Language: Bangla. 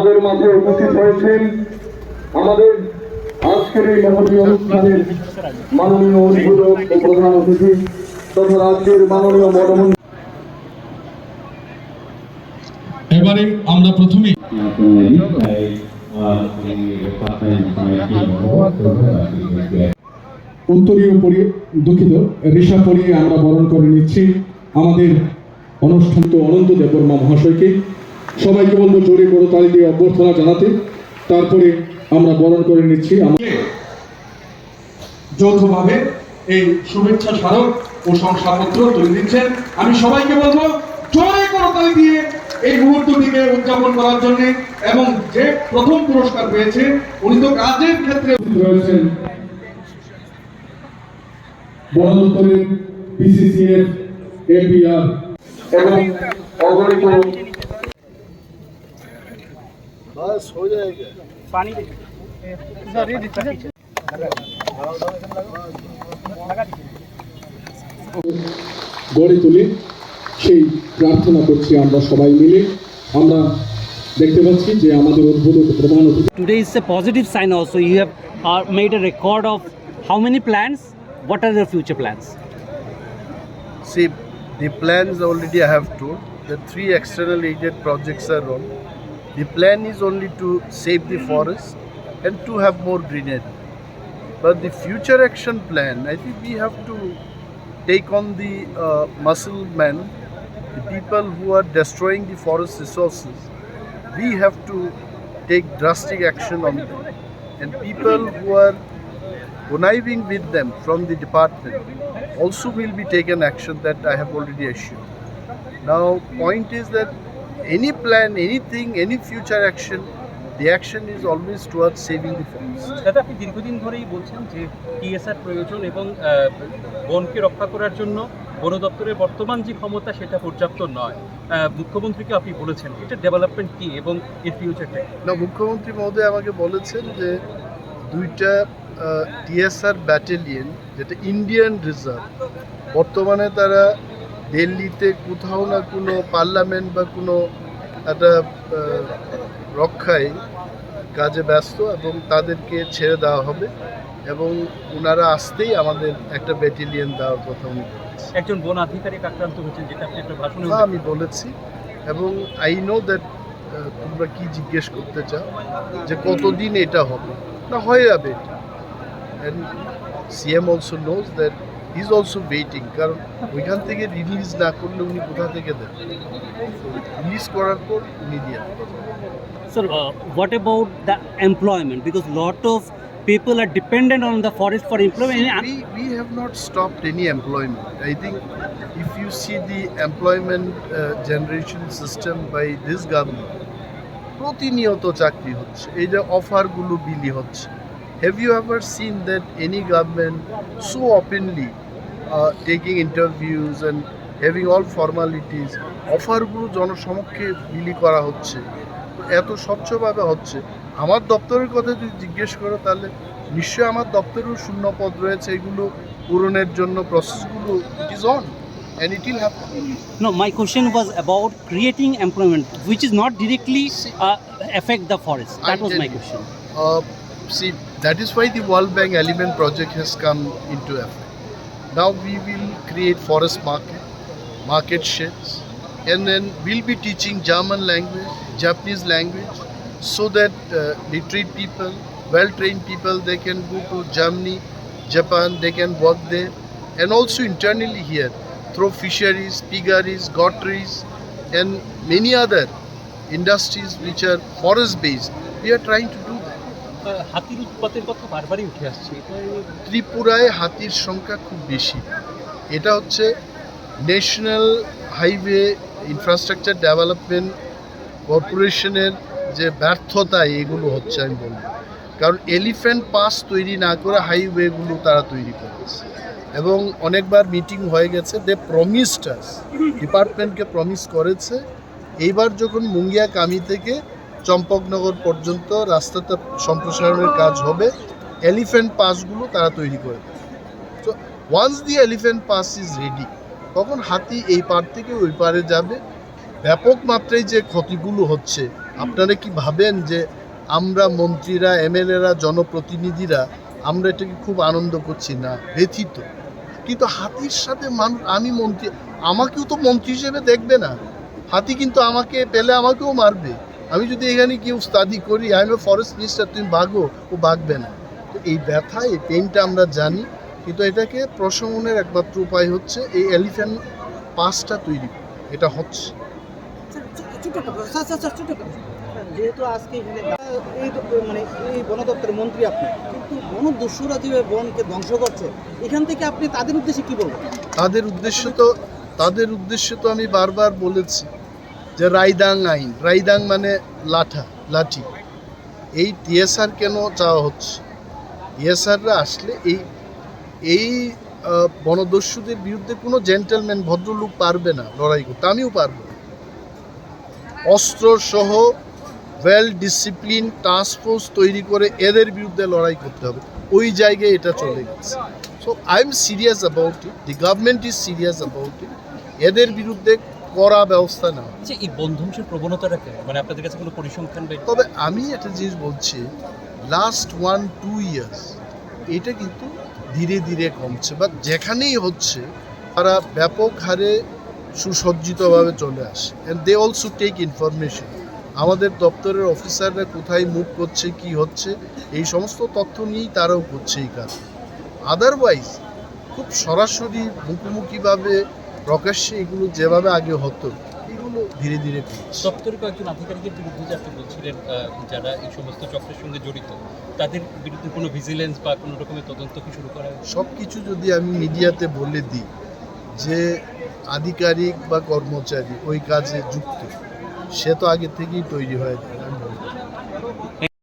আমাদের মাঝে উপস্থিত হয়েছেন আমাদের আজকের এই মহতী অনুষ্ঠানের মাননীয় উদ্বোধক ও প্রধান অতিথি তথা রাজ্যের মাননীয় বনমন্ত্রী। এবারে আমরা প্রথমে উত্তরীয় দুঃখিত ঋষা পরিয়ে আমরা বরণ করে নিচ্ছি আমাদের অনুষ্ঠান অনন্ত দেববর্মা মহাশয়কে। সবাইকে বলবো জোরে করতালি দিয়ে অভ্যর্থনা জানাতে, তারপরে আমরা বরণ করে নিচ্ছি। যৌথভাবে এই শুভেচ্ছা স্মারক ও শংসাপত্র তুলে দিচ্ছেন। আমি সবাইকে বলবো জোরে করতালি দিয়ে এই মুহূর্তটিকে উদযাপন করার জন্য। এবং যে প্রথম পুরস্কার পেয়েছে উনি তো কাজের ক্ষেত্রে রয়েছেন বন দপ্তরের পিসিসিএফ এপিআর এবং অগণিত बस हो जाएगा पानी গড়ে তুলে সেই প্রার্থনা করছি আমরা সবাই মিলে। আমরা দেখতে পাচ্ছি যে আমাদের উদ্বোধক প্রধান অতিথি। Today is a positive sign also. You have made a record of how many plans? What are your future plans? See, the plans already I have told. The 3 external aided projects are on. The plan is only to save the forest and to have more greenery. But the future action plan, I think we have to take on the muscle men, the people who are destroying the forest resources. We have to take drastic action on them. And people who are conniving with them from the department also will be taken action that I have already assured. Now, point is that any plan, anything, any future action, the action is always towards saving the forest. দাদা, আপনি দীর্ঘদিন ধরেই বলছেন যে টিএসআর প্রয়োজন এবং বনকে রক্ষা করার জন্য বন দপ্তরের বর্তমান যে ক্ষমতা সেটা পর্যাপ্ত নয়। মুখ্যমন্ত্রীকে আপনি বলেছেন এটা ডেভেলপমেন্ট কি এবং এর ফিউচারটা কি? না, মুখ্যমন্ত্রী মহোদয় আমাকে বলেছেন যে 2টা টিএসআর ব্যাটালিয়ন, যেটা ইন্ডিয়ান রিজার্ভ, বর্তমানে তারা দিল্লিতে কোথাও না কোনো পার্লামেন্ট বা কোনো একটা রক্ষায় কাজে ব্যস্ত এবং তাদেরকে ছেড়ে দেওয়া হবে এবং ওনারা আসতেই আমাদের একটা ব্যাটালিয়ন দেওয়ার কথা উনি বলেছেন। একজন বন আধিকারিক আক্রান্ত হয়েছেন, যেটা আপনি একটা ভাষণে আমি বলেছি এবং আই নো দ্যাট তোমরা কি জিজ্ঞেস করতে চাও যে কতদিন এটা হবে, না হয়ে যাবে এটা। And CM also knows that he is also waiting, কারণ ওইখান থেকে রিলিজ না করলে উনি কোথা থেকে দেন, রিলিজ করার পর উনি দিয়ে দেন। Sir, what about the employment? Because lot of people are dependent on the forest for employment. We have not stopped any employment. I think if you see the employment generation system by this government, প্রতিনিয়ত চাকরি হচ্ছে, এই যে অফারগুলো বিলি হচ্ছে। Have you ever seen that any government so openly taking interviews and having all formalities, অফারগুলো জনসমক্ষে বিলি করা হচ্ছে, এত স্বচ্ছভাবে হচ্ছে? আমার দপ্তরের কথা যদি জিজ্ঞেস করো তাহলে নিশ্চয়ই আমার দপ্তরেও শূন্য পদ রয়েছে, এগুলো পূরণের জন্য প্রসেসগুলো it is on and it will happen. No, my question was about creating employment, which is not directly affect the forest. That was my question. See, that is why the World Bank Element project has come into effect. Now we will create forest market sheds, and then we'll be teaching German language, Japanese language, so that literate people, well-trained people, they can go to Germany, Japan, they can work there, and also internally here through fisheries, piggeries, gotteries, and many other industries which are forest-based. We are trying to do that. হাতির উৎপাতের কথা বারবারই উঠে আসছে। ত্রিপুরায় হাতির সংখ্যা খুব বেশি। এটা হচ্ছে ন্যাশনাল হাইওয়ে ইনফ্রাস্ট্রাকচার ডেভেলপমেন্ট কর্পোরেশনের যে ব্যর্থতা, এগুলো হচ্ছে আমি বলব। কারণ এলিফ্যান্ট পাস তৈরি না করে হাইওয়েগুলো তারা তৈরি করেছে এবং অনেকবার মিটিং হয়ে গেছে। দে প্রমিসড আস, ডিপার্টমেন্টকে প্রমিস করেছে এইবার যখন মুঙ্গিয়া কামি থেকে চম্পকনগর পর্যন্ত রাস্তাটা সম্প্রসারণের কাজ হবে, এলিফ্যান্ট পাসগুলো তারা তৈরি করে দেবে। So once the elephant pass is ready, তখন হাতি এই পার থেকে ওই পারে যাবে। ব্যাপক মাত্রায় যে ক্ষতিগুলো হচ্ছে আপনারা কি ভাবেন যে আমরা মন্ত্রীরা, এমএলএরা, জনপ্রতিনিধিরা আমরা এটাকে খুব আনন্দ করছি? না, ব্যথিত। কিন্তু হাতির সাথে মানুষ, আমি মন্ত্রী, আমাকেও তো মন্ত্রী হিসেবে দেখবে না। হাতি কিন্তু আমাকে পেলে আমাকেও মারবে। আমি যদি এখানে কি উস্তাদি করি, I M a forest minister, তুমি ভাগো, ও ভাগবে না। তো এই ব্যথা, এই পেইনটা আমরা জানি, কিন্তু এটাকে প্রশমনের একমাত্র উপায় হচ্ছে এই এলিফ্যান্ট পাসটা তৈরি করা। এটা হচ্ছে। যেহেতু আজকে এখানে এই বন দপ্তরের মন্ত্রী আপনি, কিন্তু বন দস্যুরা যে বনকে ধ্বংস করছে, এখান থেকে আপনি তাদের উদ্দেশ্যে কি বলবেন? তাদের উদ্দেশ্য তো আমি বারবার বলেছি যে রাইদাং আইন, রাইদাং মানে লাঠি। এই টিএসআর কেন চাওয়া হচ্ছে? টিএসআররা আসলে এই বনদস্যুদের বিরুদ্ধে কোনো জেন্টেলম্যান, ভদ্রলোক পারবে না লড়াই করতে, আমিও পারবো না। অস্ত্র সহ ওয়েল ডিসিপ্লিন টাস্ক ফোর্স তৈরি করে এদের বিরুদ্ধে লড়াই করতে হবে। ওই জায়গায় এটা চলে গেছে। So I am serious about it, the government is serious about it. এদের বিরুদ্ধে কড়া ব্যবস্থা নেওয়া। যে এই বন ধ্বংসের প্রবণতাটাকে মানে আপনাদের কাছে কোনো পরিসংখ্যান বা তবে আমি একটা জিনিস বলছি, লাস্ট 1-2 ইয়ার্স এটা কিন্তু ধীরে ধীরে কমছে, বা যেখানেই হচ্ছে তারা ব্যাপক হারে সুসজ্জিতভাবে চলে আসে, and they also take information. আমাদের দপ্তরের অফিসাররা কোথায় মুভ করছে, কি হচ্ছে, এই সমস্ত তথ্য নিয়েই তারাও করছে এই কাজ। আদারওয়াইজ খুব সরাসরি মুখোমুখিভাবে প্রকাশ্যে এগুলো যেভাবে আগে হতো, এগুলো ধীরে ধীরে কমছে। দপ্তরের কয়েকজন আধিকারিকের বিরুদ্ধে যে আপনি বলছিলেন যারা এই সমস্ত চক্রের সঙ্গে জড়িত, তাদের বিরুদ্ধে কোনো ভিজিলেন্স বা কোনো রকমের তদন্ত কি শুরু করা হয়েছে? সব কিছু যদি আমি মিডিয়াতে বলে দিই যে আধিকারিক বা কর্মচারী ওই কাজে যুক্ত, সে তো আগে থেকেই তৈরি হয়ে যায়। আমি বলবো।